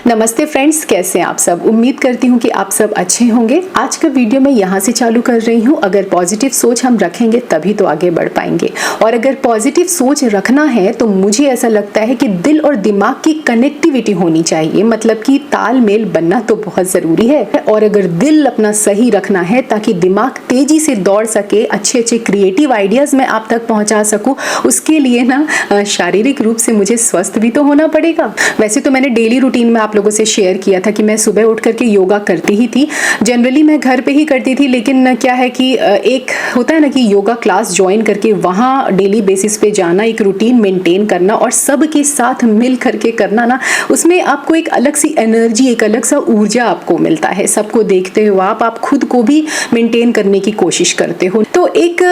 नमस्ते फ्रेंड्स, कैसे हैं आप सब। उम्मीद करती हूँ कि आप सब अच्छे होंगे। आज का वीडियो मैं यहाँ से चालू कर रही हूँ। अगर पॉजिटिव सोच हम रखेंगे तभी तो आगे बढ़ पाएंगे, और अगर पॉजिटिव सोच रखना है तो मुझे ऐसा लगता है कि दिल और दिमाग की कनेक्टिविटी होनी चाहिए, मतलब कि तालमेल बनना तो बहुत ज़रूरी है। और अगर दिल अपना सही रखना है ताकि दिमाग तेजी से दौड़ सके, अच्छे अच्छे क्रिएटिव आइडियाज़ मैं आप तक पहुँचा सकूँ, उसके लिए ना शारीरिक रूप से मुझे स्वस्थ भी तो होना पड़ेगा। वैसे तो मैंने डेली रूटीन में आप लोगों से शेयर किया था कि मैं सुबह उठ करके योगा करती ही थी। जनरली मैं घर पे ही करती थी, लेकिन क्या है कि एक होता है ना कि योगा क्लास ज्वाइन करके वहाँ डेली बेसिस पे जाना, एक रूटीन मेंटेन करना और सबके साथ मिल करके करना ना, उसमें आपको एक अलग सी एनर्जी, एक अलग सा ऊर्जा आपको मिलता है। सबको देखते हो आप खुद को भी मेंटेन करने की कोशिश करते हो। तो एक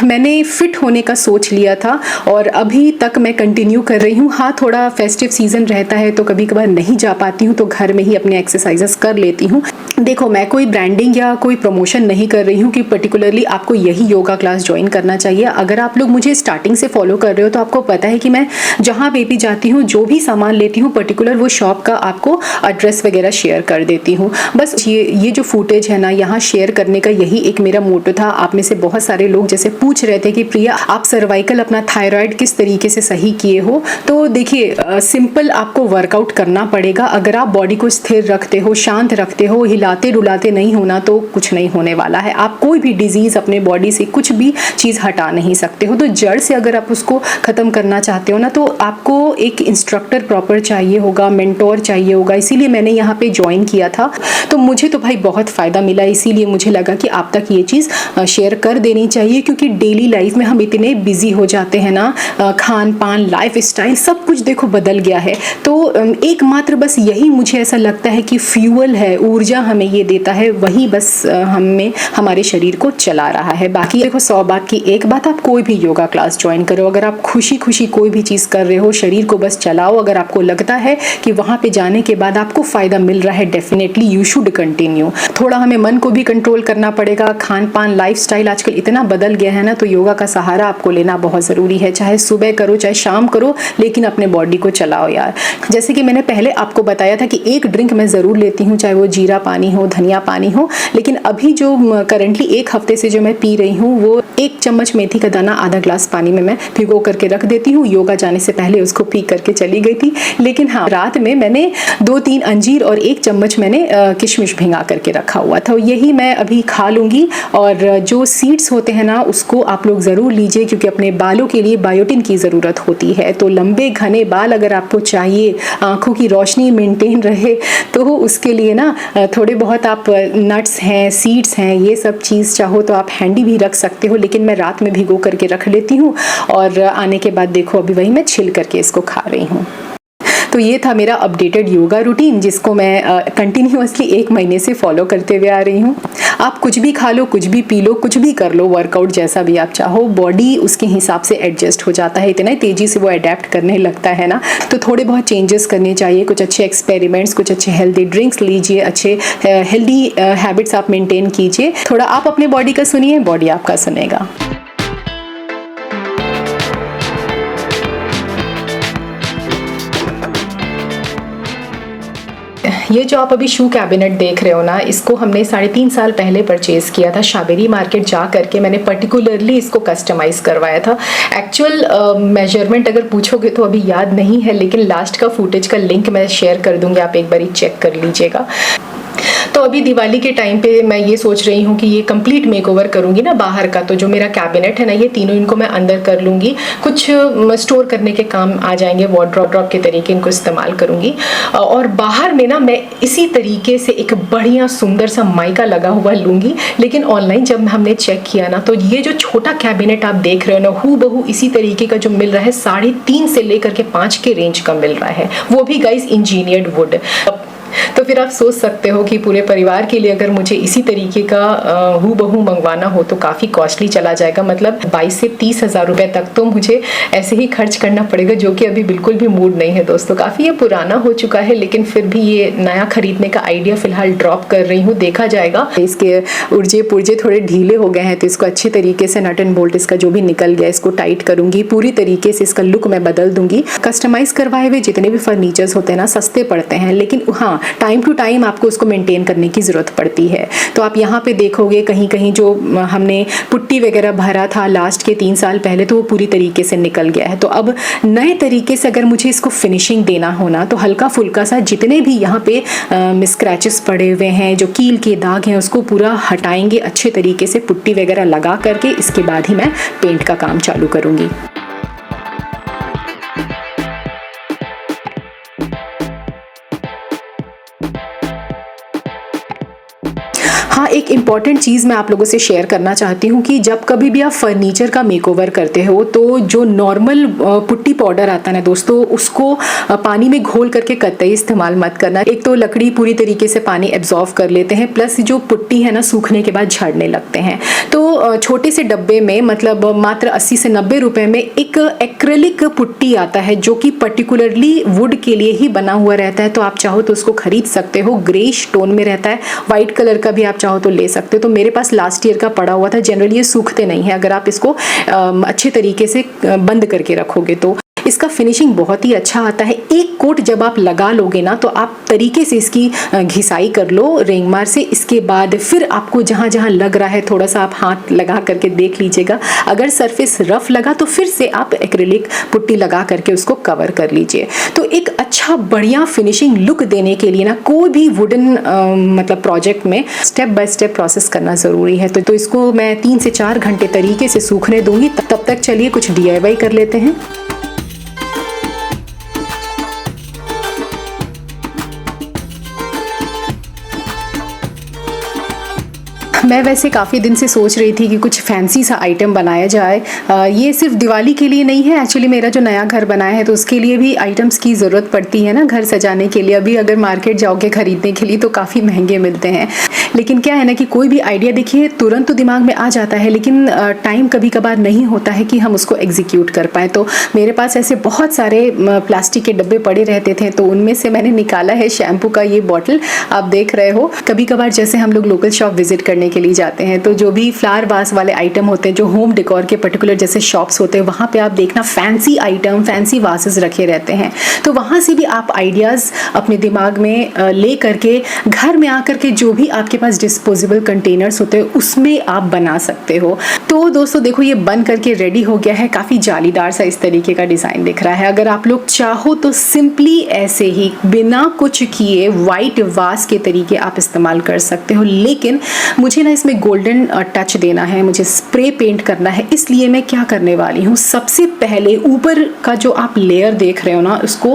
मैंने फिट होने का सोच लिया था और अभी तक मैं कंटिन्यू कर रही हूँ। हाँ, थोड़ा फेस्टिव सीजन रहता है तो कभी कभार नहीं जा पाती हूँ, तो घर में ही अपने एक्सरसाइजेस कर लेती हूँ। देखो, मैं कोई ब्रांडिंग या कोई प्रमोशन नहीं कर रही हूँ कि पर्टिकुलरली आपको यही योगा क्लास ज्वाइन करना चाहिए। अगर आप लोग मुझे स्टार्टिंग से फॉलो कर रहे हो तो आपको पता है कि मैं जहाँ पे भी जाती हूँ, जो भी सामान लेती हूँ, पर्टिकुलर वो शॉप का आपको एड्रेस वगैरह शेयर कर देती हूँ। बस ये जो फुटेज है ना, यहाँ शेयर करने का यही एक मेरा मोटो था। आप में से बहुत सारे लोग जैसे पूछ रहे थे कि प्रिया, आप सर्वाइकल, अपना थायराइड किस तरीके से सही किए हो। तो देखिए, सिंपल आपको वर्कआउट करना पड़ेगा। अगर आप बॉडी को स्थिर रखते हो, शांत रखते हो, हिलाते डुलाते नहीं होना, तो कुछ नहीं होने वाला है। आप कोई भी डिजीज अपने बॉडी से कुछ भी चीज़ हटा नहीं सकते हो। तो जड़ से अगर आप उसको ख़त्म करना चाहते हो ना, तो आपको एक इंस्ट्रक्टर प्रॉपर चाहिए होगा, मेंटोर चाहिए होगा। इसीलिए मैंने यहाँ पे ज्वाइन किया था। तो मुझे तो भाई बहुत फ़ायदा मिला, इसीलिए मुझे लगा कि आप तक ये चीज़ शेयर कर देनी चाहिए, क्योंकि डेली लाइफ में हम इतने बिजी हो जाते हैं ना, खान पान, लाइफ स्टाइल, सब कुछ देखो बदल गया है। तो एकमात्र बस यही मुझे ऐसा लगता है कि फ्यूल है, ऊर्जा हमें ये देता है, वही बस हमें हमारे शरीर को चला रहा है। बाकी देखो, 100 बात की एक बात, आप कोई भी योगा क्लास ज्वाइन करो, अगर आप खुशी खुशी कोई भी चीज़ कर रहे हो, शरीर को बस चलाओ। अगर आपको लगता है कि वहाँ पे जाने के बाद आपको फ़ायदा मिल रहा है, डेफिनेटली यू शुड कंटिन्यू। थोड़ा हमें मन को भी कंट्रोल करना पड़ेगा। खान पान, लाइफ स्टाइल आजकल इतना बदल गया है ना, तो योगा का सहारा आपको लेना बहुत ज़रूरी है। चाहे सुबह करो चाहे शाम करो, लेकिन अपने बॉडी को चलाओ यार। जैसे कि मैंने पहले आपको बताया था कि एक ड्रिंक मैं ज़रूर लेती हूँ, चाहे वो जीरा पानी हो, धनिया पानी हो। लेकिन अभी जो करंटली एक हफ्ते से जो मैं पी रही हूँ, वो 1 चम्मच मेथी का दाना आधा ग्लास पानी में मैं भिगो करके रख देती हूँ। योगा जाने से पहले उसको पी करके चली गई थी। लेकिन हाँ, रात में मैंने 2-3 अंजीर और 1 चम्मच मैंने किशमिश भिंगा करके रखा हुआ था। यही मैं अभी खा लूँगी। और जो सीड्स होते हैं ना, उसको आप लोग ज़रूर लीजिए, क्योंकि अपने बालों के लिए बायोटिन की ज़रूरत होती है। तो लंबे घने बाल अगर आपको चाहिए, आँखों की रोशनी मेंटेन रहे, तो उसके लिए ना थोड़े बहुत आप नट्स हैं, सीड्स हैं, ये सब चीज़ चाहो तो आप हैंडी भी रख सकते हो। लेकिन मैं रात में भिगो करके रख लेती हूँ और आने के बाद देखो अभी वही मैं छिल करके इसको खा रही हूँ। तो ये था मेरा अपडेटेड योगा रूटीन, जिसको मैं कंटिन्यूअसली 1 महीने से फॉलो करते हुए आ रही हूँ। आप कुछ भी खा लो, कुछ भी पी लो, कुछ भी कर लो, वर्कआउट जैसा भी आप चाहो, बॉडी उसके हिसाब से एडजस्ट हो जाता है। इतना तेज़ी से वो अडेप्ट करने लगता है ना। तो थोड़े बहुत चेंजेस करने चाहिए, कुछ अच्छे एक्सपेरिमेंट्स, कुछ अच्छे हेल्दी ड्रिंक्स लीजिए, अच्छे हेल्दी हैबिट्स आप मेंटेन कीजिए। थोड़ा आप अपने बॉडी का सुनिए, बॉडी आपका सुनेगा। ये जो आप अभी शू कैबिनेट देख रहे हो ना, इसको हमने 3.5 साल पहले परचेज़ किया था। शाबेरी मार्केट जा करके मैंने पर्टिकुलरली इसको कस्टमाइज़ करवाया था। एक्चुअल मेजरमेंट अगर पूछोगे तो अभी याद नहीं है, लेकिन लास्ट का फुटेज का लिंक मैं शेयर कर दूँगी, आप एक बारी चेक कर लीजिएगा। तो अभी दिवाली के टाइम पे मैं ये सोच रही हूँ कि ये कंप्लीट मेकओवर करूँगी ना बाहर का। तो जो मेरा कैबिनेट है ना, ये तीनों इनको मैं अंदर कर लूँगी। कुछ स्टोर करने के काम आ जाएंगे, वार्डरोब के तरीके इनको इस्तेमाल करूँगी। और बाहर में ना मैं इसी तरीके से एक बढ़िया सुंदर सा माइका लगा हुआ लूँगी। लेकिन ऑनलाइन जब हमने चेक किया ना, तो ये जो छोटा कैबिनेट आप देख रहे हो ना, हूबहू इसी तरीके का जो मिल रहा है, 3.5 से लेकर के 5 के रेंज का मिल रहा है। वो भी गाइस इंजीनियर्ड वुड। तो फिर आप सोच सकते हो कि पूरे परिवार के लिए अगर मुझे इसी तरीके का हूबहू मंगवाना हो तो काफ़ी कॉस्टली चला जाएगा। मतलब 22 से 30 हज़ार रुपये तक तो मुझे ऐसे ही खर्च करना पड़ेगा, जो कि अभी बिल्कुल भी मूड नहीं है दोस्तों। काफ़ी ये पुराना हो चुका है, लेकिन फिर भी ये नया खरीदने का आइडिया फिलहाल ड्रॉप कर रही हूँ, देखा जाएगा। इसके उर्जे पुर्जे थोड़े ढीले हो गए हैं तो इसको अच्छे तरीके से नट एंड बोल्ट इसका जो भी निकल गया इसको टाइट करूंगी, पूरी तरीके से इसका लुक मैं बदल दूंगी। कस्टमाइज करवाए हुए जितने भी फर्नीचर्स होते हैं ना सस्ते पड़ते हैं, लेकिन हाँ टाइम टू टाइम आपको उसको मेंटेन करने की ज़रूरत पड़ती है। तो आप यहाँ पे देखोगे कहीं कहीं जो हमने पुट्टी वगैरह भरा था लास्ट के 3 साल पहले तो वो पूरी तरीके से निकल गया है। तो अब नए तरीके से अगर मुझे इसको फिनिशिंग देना होना तो हल्का फुल्का सा जितने भी यहाँ पे स्क्रैचेस पड़े हुए हैं, जो कील के दाग हैं, उसको पूरा हटाएंगे अच्छे तरीके से पुट्टी वगैरह लगा करके। इसके बाद ही मैं पेंट का काम चालू करूँगी। हाँ, एक इम्पॉर्टेंट चीज़ मैं आप लोगों से शेयर करना चाहती हूँ कि जब कभी भी आप फर्नीचर का मेकओवर करते हो तो जो नॉर्मल पुट्टी पाउडर आता है ना दोस्तों, उसको पानी में घोल करके कतई इस्तेमाल मत करना। एक तो लकड़ी पूरी तरीके से पानी एब्जॉर्व कर लेते हैं, प्लस जो पुट्टी है ना सूखने के बाद झड़ने लगते हैं। तो छोटे से डब्बे में मतलब मात्र 80 से 90 रुपए में एक एक्रेलिक पुट्टी आता है जो कि पर्टिकुलरली वुड के लिए ही बना हुआ रहता है। तो आप चाहो तो उसको खरीद सकते हो, ग्रेइश टोन में रहता है, वाइट कलर का भी आप चाहो तो ले सकते हो। तो मेरे पास लास्ट ईयर का पड़ा हुआ था। जनरली ये सूखते नहीं है अगर आप इसको अच्छे तरीके से बंद करके रखोगे तो। इसका फिनिशिंग बहुत ही अच्छा आता है। एक कोट जब आप लगा लोगे ना तो आप तरीके से इसकी घिसाई कर लो रेंगमार से। इसके बाद फिर आपको जहाँ जहाँ लग रहा है थोड़ा सा आप हाथ लगा करके देख लीजिएगा। अगर सरफेस रफ लगा तो फिर से आप एक्रिलिक पुट्टी लगा करके उसको कवर कर लीजिए। तो एक अच्छा बढ़िया फिनिशिंग लुक देने के लिए ना कोई भी वुडन मतलब प्रोजेक्ट में स्टेप बाय स्टेप प्रोसेस करना ज़रूरी है। तो इसको मैं 3 से 4 घंटे तरीके से सूखने दूंगी। तब तक चलिए कुछ DIY कर लेते हैं। मैं वैसे काफ़ी दिन से सोच रही थी कि कुछ फैंसी सा आइटम बनाया जाए। ये सिर्फ दिवाली के लिए नहीं है, एक्चुअली मेरा जो नया घर बना है तो उसके लिए भी आइटम्स की ज़रूरत पड़ती है ना घर सजाने के लिए। अभी अगर मार्केट जाओगे ख़रीदने के लिए तो काफ़ी महंगे मिलते हैं। लेकिन क्या है ना कि कोई भी आइडिया देखिए तुरंत तो दिमाग में आ जाता है, लेकिन टाइम कभी कभार नहीं होता है कि हम उसको एग्जीक्यूट कर पाएँ। तो मेरे पास ऐसे बहुत सारे प्लास्टिक के डब्बे पड़े रहते थे, तो उनमें से मैंने निकाला है शैम्पू का ये बॉटल, आप देख रहे हो। कभी कभार जैसे हम लोग लोकल शॉप विजिट करने के लिए जाते हैं तो जो भी फ्लावर वास वाले आइटम होते हैं, जो होम डेकोर के पर्टिकुलर जैसे शॉप्स होते हैं, वहाँ पे आप देखना फैंसी आइटम, फैंसी वासेस रखे रहते हैं। तो वहाँ से भी आप आइडियाज़ अपने दिमाग में ले करके घर में आकर के जो भी आपके पास डिस्पोजेबल कंटेनर्स होते हैं उसमें आप बना सकते हो। तो दोस्तों देखो ये बन करके रेडी हो गया है। काफ़ी जालीदार सा इस तरीके का डिज़ाइन दिख रहा है। अगर आप लोग चाहो तो सिंपली ऐसे ही बिना कुछ किए वाइट वास के तरीके आप इस्तेमाल कर सकते हो, लेकिन मुझे ना इसमें गोल्डन टच देना है, मुझे स्प्रे पेंट करना है। इसलिए मैं क्या करने वाली हूँ, सबसे पहले ऊपर का जो आप लेयर देख रहे हो ना उसको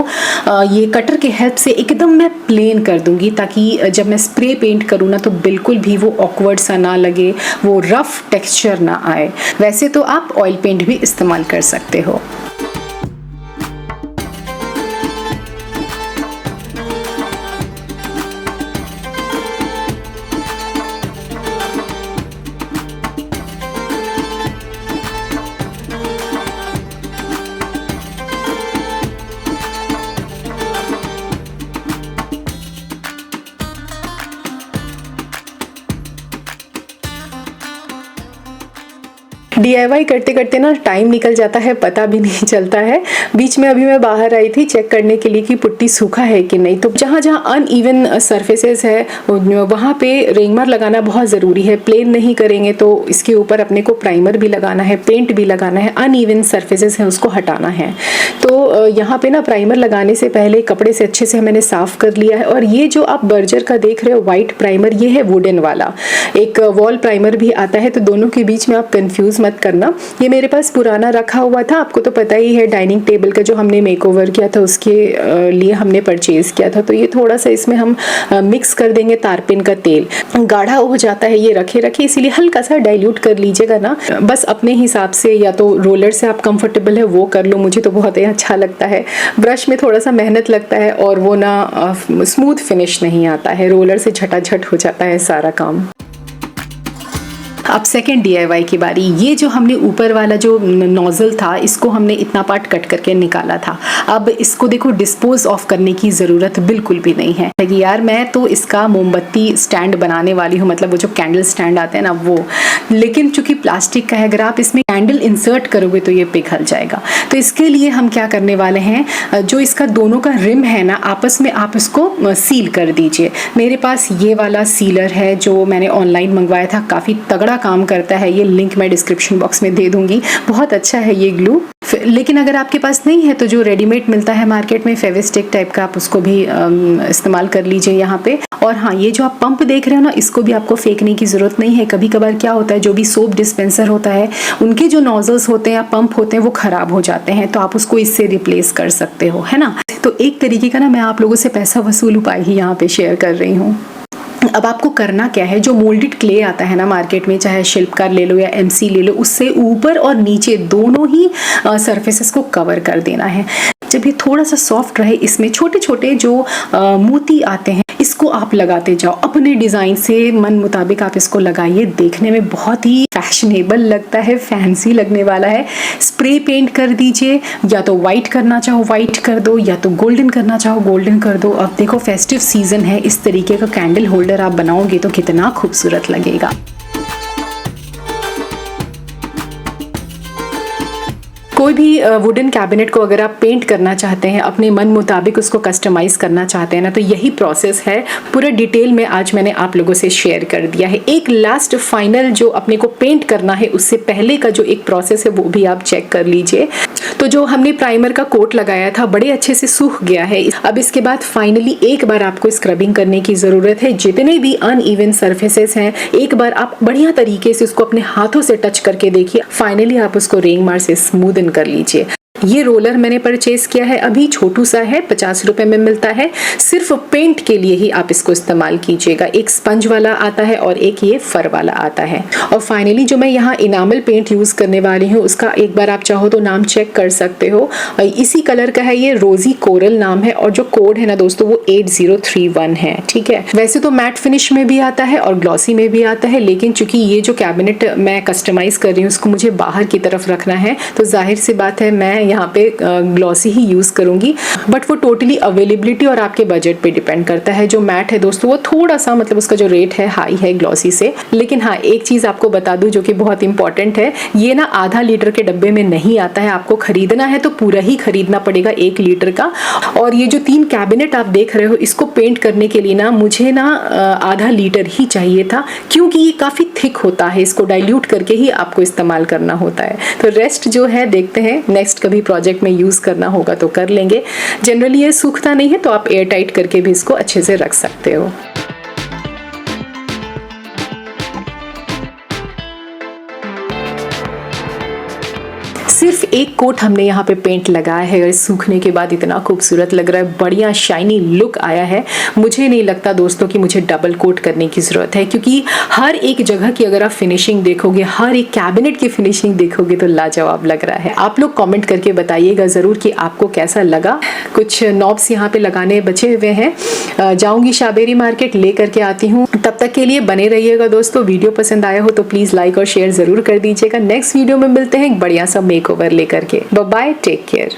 ये कटर के हेल्प से एकदम मैं प्लेन कर दूंगी, ताकि जब मैं स्प्रे पेंट करूँ ना तो बिल्कुल भी वो ऑकवर्ड सा ना लगे, वो रफ टेक्सचर ना आए। वैसे तो आप ऑयल पेंट भी इस्तेमाल कर सकते हो। DIY करते करते ना टाइम निकल जाता है, पता भी नहीं चलता है। बीच में अभी मैं बाहर आई थी चेक करने के लिए कि पुट्टी सूखा है कि नहीं। तो जहाँ जहाँ अनइवन सरफेसेस है वहाँ पे रेंगमार लगाना बहुत ज़रूरी है। प्लेन नहीं करेंगे तो इसके ऊपर अपने को प्राइमर भी लगाना है, पेंट भी लगाना है। अनइवन सरफेसेस हैं उसको हटाना है। तो यहाँ पे ना प्राइमर लगाने से पहले कपड़े से अच्छे से मैंने साफ़ कर लिया है। और ये जो आप बर्जर का देख रहे हो वाइट प्राइमर, ये है वुडन वाला। एक वॉल प्राइमर भी आता है, तो दोनों के बीच में आप कन्फ्यूज़ मत करना। ये मेरे पास पुराना रखा हुआ था, आपको तो पता ही है डाइनिंग टेबल का जो हमने मेकओवर किया था उसके लिए हमने परचेज किया था। तो ये थोड़ा सा इसमें हम मिक्स कर देंगे तारपीन का तेल। गाढ़ा हो जाता है ये रखे रखे, इसीलिए हल्का सा डाइल्यूट कर लीजिएगा ना, बस अपने हिसाब से, या तो रोलर से आप कंफर्टेबल है वो कर लो, मुझे तो बहुत ही अच्छा लगता है। ब्रश में थोड़ा सा मेहनत लगता है और वो ना स्मूथ फिनिश नहीं आता है, रोलर से झटाझट हो जाता है सारा काम। अब सेकेंड DIY की बारी। ये जो हमने ऊपर वाला जो नोजल था इसको हमने इतना पार्ट कट करके निकाला था। अब इसको देखो डिस्पोज ऑफ करने की ज़रूरत बिल्कुल भी नहीं है कि यार मैं तो इसका मोमबत्ती स्टैंड बनाने वाली हूँ, मतलब वो जो कैंडल स्टैंड आते हैं ना वो, लेकिन चूंकि प्लास्टिक का है अगर आप इसमें कैंडल इंसर्ट करोगे तो ये पिघल जाएगा। तो इसके लिए हम क्या करने वाले हैं, जो इसका दोनों का रिम है ना आपस में आप इसको सील कर दीजिए। मेरे पास ये वाला सीलर है जो मैंने ऑनलाइन मंगवाया था, काफ़ी तगड़ा काम करता है, ये लिंक मैं डिस्क्रिप्शन बॉक्स में दे दूंगी, बहुत अच्छा है ये ग्लू। लेकिन अगर आपके पास नहीं है तो जो रेडीमेड मिलता है मार्केट में फेविस्टिक टाइप का, आप उसको भी इस्तेमाल कर लीजिए यहाँ पे। और हाँ, ये जो आप पंप देख रहे हो ना इसको भी आपको फेंकने की जरूरत नहीं है। कभी कभार क्या होता है, जो भी सोप डिस्पेंसर होता है उनके जो नोजल्स होते हैं या पंप होते हैं वो खराब हो जाते हैं, तो आप उसको इससे रिप्लेस कर सकते हो, है ना। तो एक तरीके का ना मैं आप लोगों से पैसा वसूल उपाय ही यहाँ पे शेयर कर रही हूँ। अब आपको करना क्या है, जो मोल्डेड क्ले आता है ना मार्केट में, चाहे शिल्पकार ले लो या MC ले लो, उससे ऊपर और नीचे दोनों ही सरफेसेस को कवर कर देना है। जब ये थोड़ा सा सॉफ्ट रहे, इसमें छोटे छोटे जो मोती आते हैं इसको आप लगाते जाओ अपने डिज़ाइन से, मन मुताबिक आप इसको लगाइए। देखने में बहुत ही फैशनेबल लगता है, फैंसी लगने वाला है। स्प्रे पेंट कर दीजिए, या तो वाइट करना चाहो वाइट कर दो, या तो गोल्डन करना चाहो गोल्डन कर दो। अब देखो फेस्टिव सीजन है, इस तरीके का कैंडल होल्डर आप बनाओगे तो कितना खूबसूरत लगेगा। कोई भी वुडन कैबिनेट को अगर आप पेंट करना चाहते हैं, अपने मन मुताबिक उसको कस्टमाइज करना चाहते हैं ना, तो यही प्रोसेस है। पूरा डिटेल में आज मैंने आप लोगों से शेयर कर दिया है। एक लास्ट फाइनल जो अपने को पेंट करना है उससे पहले का जो एक प्रोसेस है वो भी आप चेक कर लीजिए। तो जो हमने प्राइमर का कोट लगाया था बड़े अच्छे से सूख गया है। अब इसके बाद फाइनली एक बार आपको स्क्रबिंग करने की जरूरत है। जितने भी अनइवन सरफेसेस हैं एक बार आप बढ़िया तरीके से उसको अपने हाथों से टच करके देखिए। फाइनली आप उसको रेंग मार से स्मूदन कर लीजिए। ये रोलर मैंने परचेज किया है, अभी छोटू सा है, 50 रुपए में मिलता है। सिर्फ पेंट के लिए ही आप इसको इस्तेमाल कीजिएगा। एक स्पंज वाला आता है और एक ये फर वाला आता है। और फाइनली जो मैं यहाँ इनामल पेंट यूज करने वाली हूँ उसका एक बार आप चाहो तो नाम चेक कर सकते हो। इसी कलर का है, ये रोजी कोरल नाम है, और जो कोड है ना दोस्तों वो 8031 है। ठीक है, वैसे तो मैट फिनिश में भी आता है और ग्लॉसी में भी आता है, लेकिन चूंकि ये जो कैबिनेट मैं कस्टमाइज कर रही हूँ उसको मुझे बाहर की तरफ रखना है, तो जाहिर सी बात है मैं यहाँ पे ग्लॉसी ही यूज करूंगी। बट वो टोटली अवेलेबिलिटी और आपके बजट पे डिपेंड करता है। जो मैट है दोस्तों वो थोड़ा सा मतलब उसका जो रेट है हाई है ग्लॉसी से। लेकिन हाँ, एक चीज आपको बता दूं जो कि बहुत इंपॉर्टेंट है, ये ना आधा लीटर के डब्बे में नहीं आता है। आपको खरीदना है तो पूरा ही खरीदना पड़ेगा 1 लीटर का। और ये जो 3 कैबिनेट आप देख रहे हो इसको पेंट करने के लिए ना मुझे ना आधा लीटर ही चाहिए था, क्योंकि ये काफी थिक होता है, इसको डाइल्यूट करके ही आपको इस्तेमाल करना होता है। तो रेस्ट जो है देखते हैं नेक्स्ट कभी प्रोजेक्ट में यूज करना होगा तो कर लेंगे। जनरली ये सूखता नहीं है तो आप एयर टाइट करके भी इसको अच्छे से रख सकते हो। सिर्फ एक कोट हमने यहाँ पे पेंट लगाया है और सूखने के बाद इतना खूबसूरत लग रहा है, बढ़िया शाइनी लुक आया है। मुझे नहीं लगता दोस्तों कि मुझे डबल कोट करने की जरूरत है, क्योंकि हर एक जगह की अगर आप फिनिशिंग देखोगे, हर एक कैबिनेट की फिनिशिंग देखोगे तो लाजवाब लग रहा है। आप लोग कमेंट करके बताइएगा जरूर कि आपको कैसा लगा। कुछ नॉब्स यहाँ पे लगाने बचे हुए हैं, जाऊंगी शाबेरी मार्केट लेकर के आती हूँ। तब तक के लिए बने रहिएगा दोस्तों। वीडियो पसंद आया हो तो प्लीज लाइक और शेयर जरूर कर दीजिएगा। नेक्स्ट वीडियो में मिलते हैं एक बढ़िया सा मेकओवर लेकर के। Bye bye, take care.